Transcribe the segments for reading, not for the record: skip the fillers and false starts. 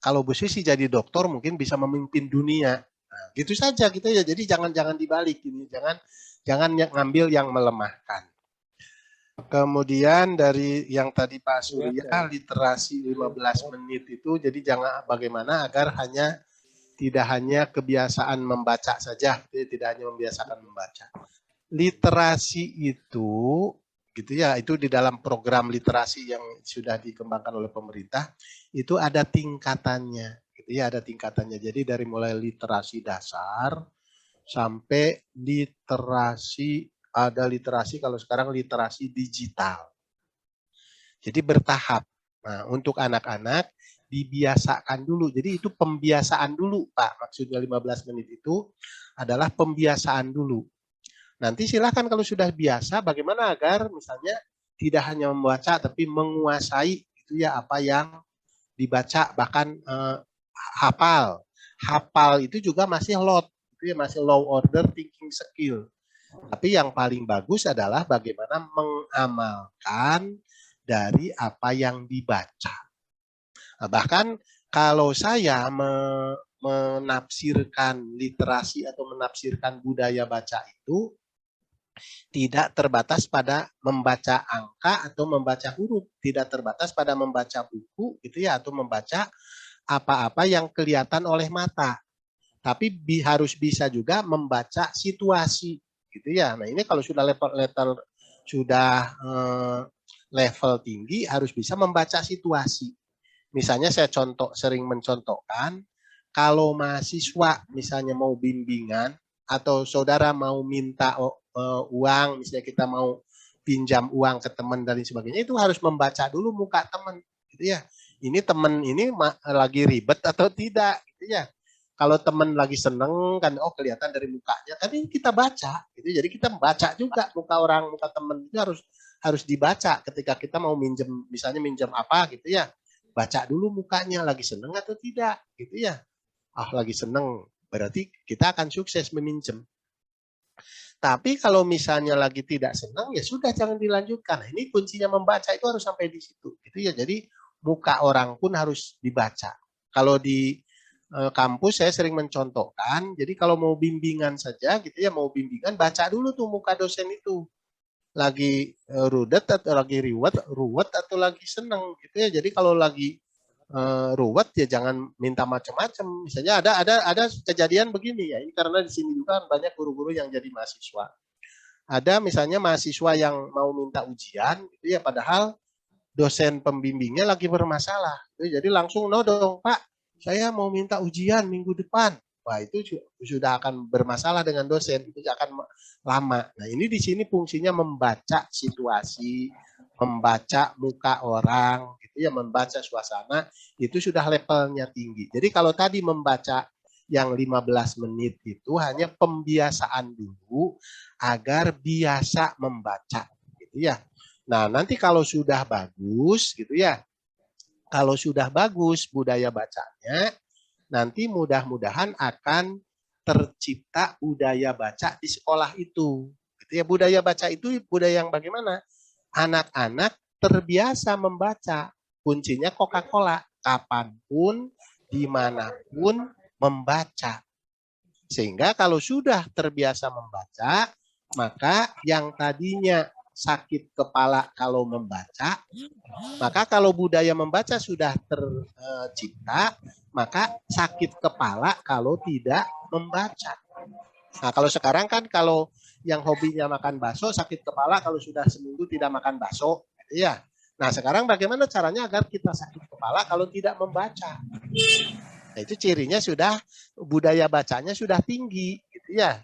kalau Bu Susi jadi dokter mungkin bisa memimpin dunia. Nah, gitu saja gitu ya. Jadi jangan dibalik ini, jangan ngambil yang melemahkan. Kemudian dari yang tadi Pak Surya, literasi 15 menit itu, jadi jangan bagaimana agar tidak hanya kebiasaan membaca saja, tidak hanya membiasakan membaca. Literasi itu, gitu ya, itu di dalam program literasi yang sudah dikembangkan oleh pemerintah, itu ada tingkatannya, gitu ya, ada tingkatannya. Jadi dari mulai literasi dasar sampai ada literasi kalau sekarang literasi digital. Jadi bertahap. Nah, untuk anak-anak dibiasakan dulu. Jadi itu pembiasaan dulu, Pak. Maksudnya 15 menit itu adalah pembiasaan dulu. Nanti silakan kalau sudah biasa, bagaimana agar misalnya tidak hanya membaca, tapi menguasai itu ya apa yang dibaca, bahkan hafal. Hafal itu juga masih itu ya masih low order thinking skill. Tapi yang paling bagus adalah bagaimana mengamalkan dari apa yang dibaca. Nah, bahkan kalau saya menafsirkan literasi atau menafsirkan budaya baca itu tidak terbatas pada membaca angka atau membaca huruf, tidak terbatas pada membaca buku gitu ya atau membaca apa-apa yang kelihatan oleh mata. Tapi harus bisa juga membaca situasi gitu ya. Nah, ini kalau sudah level tinggi harus bisa membaca situasi. Misalnya saya sering mencontohkan kalau mahasiswa misalnya mau bimbingan atau saudara mau minta uang, misalnya kita mau pinjam uang ke teman dan sebagainya, itu harus membaca dulu muka teman gitu ya. Ini teman ini lagi ribet atau tidak gitu ya. Kalau teman lagi seneng kan, oh kelihatan dari mukanya. Tapi kita baca, gitu. Jadi kita baca juga muka orang, muka teman itu harus dibaca ketika kita mau minjem, misalnya minjem apa gitu ya. Baca dulu mukanya, lagi seneng atau tidak, gitu ya. Lagi seneng, berarti kita akan sukses meminjam. Tapi kalau misalnya lagi tidak senang, ya sudah jangan dilanjutkan. Nah, ini kuncinya membaca itu harus sampai di situ, gitu ya. Jadi muka orang pun harus dibaca. Kalau di kampus saya sering mencontohkan, jadi kalau mau bimbingan saja gitu ya, mau bimbingan baca dulu tuh muka dosen itu. Lagi rudet atau lagi ruwet atau lagi seneng gitu ya. Jadi kalau lagi ruwet ya jangan minta macam-macam. Misalnya ada kejadian begini ya, ini karena di sini juga banyak guru-guru yang jadi mahasiswa. Ada misalnya mahasiswa yang mau minta ujian gitu ya, padahal dosen pembimbingnya lagi bermasalah. Jadi langsung nodong, Pak, saya mau minta ujian minggu depan. Wah, itu sudah akan bermasalah dengan dosen, itu akan lama. Nah, ini di sini fungsinya membaca situasi, membaca muka orang, gitu ya, membaca suasana, itu sudah levelnya tinggi. Jadi kalau tadi membaca yang 15 menit itu hanya pembiasaan dulu agar biasa membaca, gitu ya. Nah, nanti kalau sudah bagus gitu ya, kalau sudah bagus budaya bacanya, nanti mudah-mudahan akan tercipta budaya baca di sekolah itu. Gitu ya, budaya baca itu budaya yang bagaimana? Anak-anak terbiasa membaca. Kuncinya Coca-Cola. Kapanpun, dimanapun membaca. Sehingga kalau sudah terbiasa membaca, maka yang tadinya sakit kepala kalau membaca, maka kalau budaya membaca sudah tercipta, maka sakit kepala kalau tidak membaca. Nah, kalau sekarang kan kalau yang hobinya makan bakso, sakit kepala kalau sudah seminggu tidak makan bakso, gitu ya. Nah, sekarang bagaimana caranya agar kita sakit kepala kalau tidak membaca? Nah, itu cirinya sudah budaya bacanya sudah tinggi, gitu ya.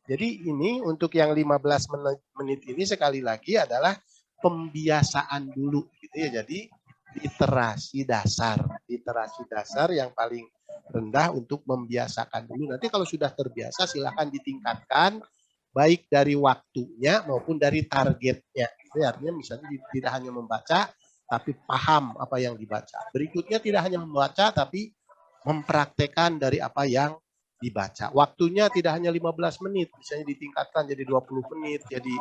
Jadi ini untuk yang 15 menit ini sekali lagi adalah pembiasaan dulu, gitu ya. Jadi literasi dasar yang paling rendah untuk membiasakan dulu. Nanti kalau sudah terbiasa silakan ditingkatkan baik dari waktunya maupun dari targetnya. Itu artinya misalnya tidak hanya membaca tapi paham apa yang dibaca. Berikutnya tidak hanya membaca tapi mempraktekkan dari apa yang dibaca. Waktunya tidak hanya 15 menit, misalnya ditingkatkan jadi 20 menit, jadi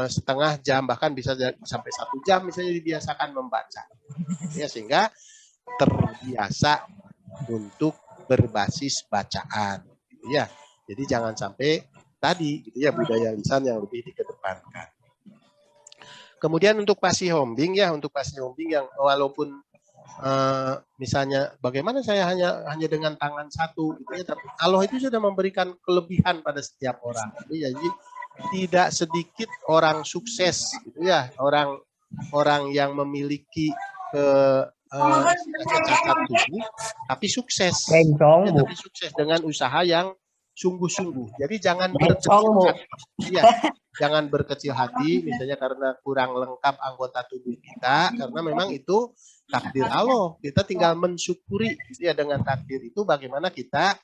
setengah jam, bahkan bisa sampai 1 jam misalnya dibiasakan membaca. Ya, sehingga terbiasa untuk berbasis bacaan, gitu ya. Jadi jangan sampai tadi, gitu ya, budaya lisan yang lebih dikedepankan. Kemudian untuk pasihombing ya, untuk pasihombing yang walaupun misalnya bagaimana saya hanya dengan tangan satu, gitu ya, tapi Allah itu sudah memberikan kelebihan pada setiap orang. Gitu ya. Jadi tidak sedikit orang sukses, gitu ya, orang yang memiliki cacat tubuh, tapi sukses, ya, tapi sukses dengan usaha yang sungguh-sungguh. Jadi jangan berkecil hati, ya, jangan berkecil hati, misalnya karena kurang lengkap anggota tubuh kita, karena memang itu takdir Allah. Kita tinggal mensyukuri, ya, dengan takdir itu bagaimana kita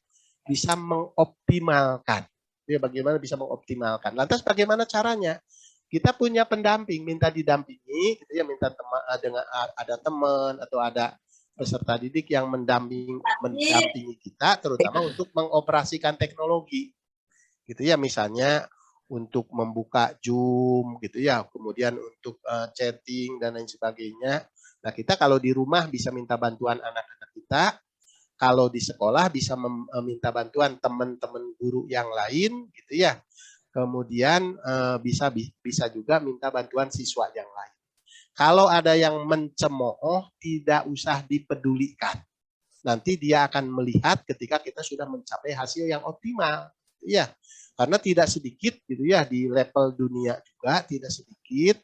bisa mengoptimalkan. Ya, bagaimana bisa mengoptimalkan. Lantas bagaimana caranya? Kita punya pendamping, minta didampingi, gitu ya, minta dengan ada teman atau ada peserta didik yang mendampingi kita, terutama untuk mengoperasikan teknologi, gitu ya, misalnya untuk membuka Zoom, gitu ya, kemudian untuk chatting dan lain sebagainya. Nah, kita kalau di rumah bisa minta bantuan anak-anak kita, kalau di sekolah bisa meminta bantuan teman-teman guru yang lain, gitu ya. Kemudian bisa juga minta bantuan siswa yang lain. Kalau ada yang mencemooh, tidak usah dipedulikan. Nanti dia akan melihat ketika kita sudah mencapai hasil yang optimal. Ya, karena tidak sedikit gitu ya di level dunia juga tidak sedikit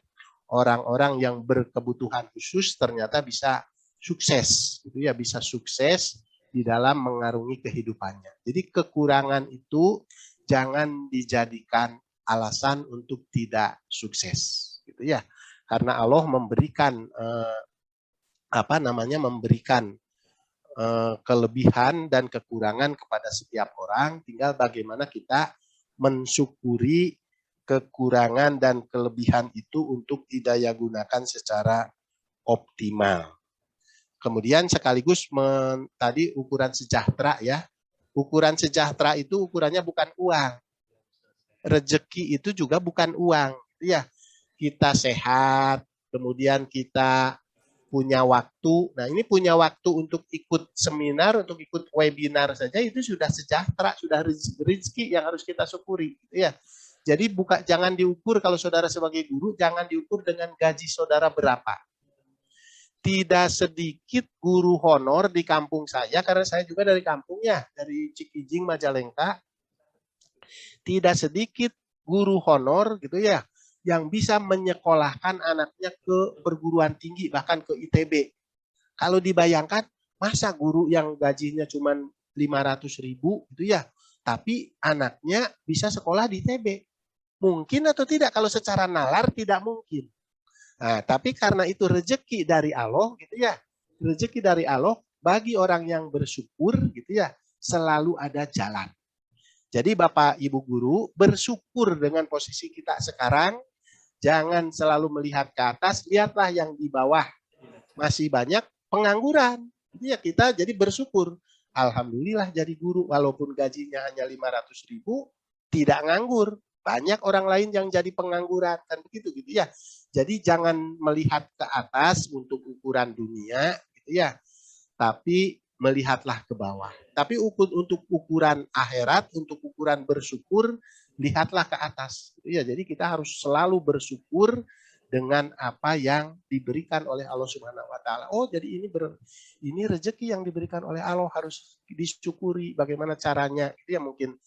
orang-orang yang berkebutuhan khusus ternyata bisa sukses, gitu ya, bisa sukses di dalam mengarungi kehidupannya. Jadi kekurangan itu jangan dijadikan alasan untuk tidak sukses, gitu ya. Karena Allah memberikan memberikan kelebihan dan kekurangan kepada setiap orang, tinggal bagaimana kita mensyukuri kekurangan dan kelebihan itu untuk didaya gunakan secara optimal. Kemudian sekaligus tadi ukuran sejahtera ya. Ukuran sejahtera itu ukurannya bukan uang. Rezeki itu juga bukan uang. Ya, kita sehat, kemudian kita punya waktu. Nah, ini punya waktu untuk ikut seminar, untuk ikut webinar saja itu sudah sejahtera, sudah rezeki yang harus kita syukuri, gitu ya. Jadi jangan diukur kalau saudara sebagai guru, jangan diukur dengan gaji saudara berapa. Tidak sedikit guru honor di kampung saya, karena saya juga dari kampung ya, dari Cikijing, Majalengka. Tidak sedikit guru honor gitu ya, yang bisa menyekolahkan anaknya ke perguruan tinggi, bahkan ke ITB. Kalau dibayangkan, masa guru yang gajinya cuma 500.000 gitu ya, tapi anaknya bisa sekolah di ITB. Mungkin atau tidak? Kalau secara nalar tidak mungkin. Nah, tapi karena itu rezeki dari Allah gitu ya. Rezeki dari Allah bagi orang yang bersyukur gitu ya, selalu ada jalan. Jadi Bapak Ibu guru bersyukur dengan posisi kita sekarang, jangan selalu melihat ke atas, lihatlah yang di bawah. Masih banyak pengangguran. Ya, kita jadi bersyukur. Alhamdulillah jadi guru walaupun gajinya hanya 500.000 tidak nganggur. Banyak orang lain yang jadi pengangguran kan begitu gitu ya. Jadi jangan melihat ke atas untuk ukuran dunia gitu ya. Tapi melihatlah ke bawah. Tapi untuk ukuran akhirat, untuk ukuran bersyukur, lihatlah ke atas. Ya, jadi kita harus selalu bersyukur dengan apa yang diberikan oleh Allah Subhanahu wa taala. Oh, jadi ini rezeki yang diberikan oleh Allah harus disyukuri. Bagaimana caranya? Itu yang mungkin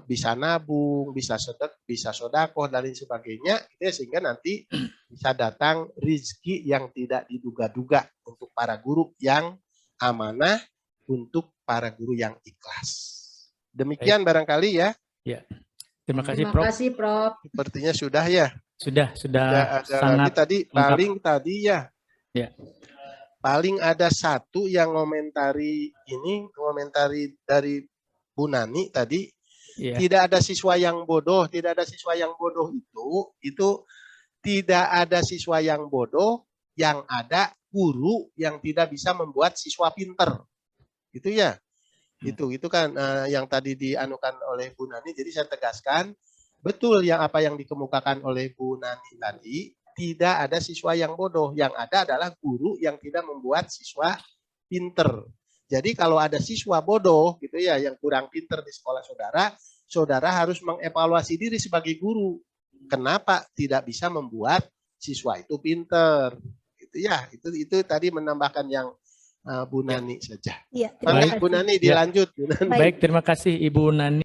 bisa nabung, bisa sedekah dan lain sebagainya, gitu ya, sehingga nanti bisa datang rezeki yang tidak diduga-duga untuk para guru yang amanah, untuk para guru yang ikhlas. Demikian barangkali ya. Ya. Terima kasih Prof. Terima kasih Prof. Sepertinya sudah ya. Sudah ada sangat lagi tadi lengkap. Paling tadi ya. Ya. Paling ada satu yang komentari dari Bu Nani tadi. Yeah. Tidak ada siswa yang bodoh, tidak ada siswa yang bodoh itu tidak ada siswa yang bodoh, yang ada guru yang tidak bisa membuat siswa pinter. Gitu ya. Itu kan yang tadi dianukan oleh Bu Nani. Jadi saya tegaskan betul yang apa yang dikemukakan oleh Bu Nani tadi. tidak ada siswa yang bodoh. Yang ada adalah guru yang tidak membuat siswa pinter. Jadi kalau ada siswa bodoh gitu ya yang kurang pinter di sekolah saudara, saudara harus mengevaluasi diri sebagai guru. Kenapa tidak bisa membuat siswa itu pinter? Gitu ya. Itu tadi menambahkan yang Bu Nani saja. Iya, Baik, Bu Nani dilanjut. Bu Nani. Baik, terima kasih Ibu Nani.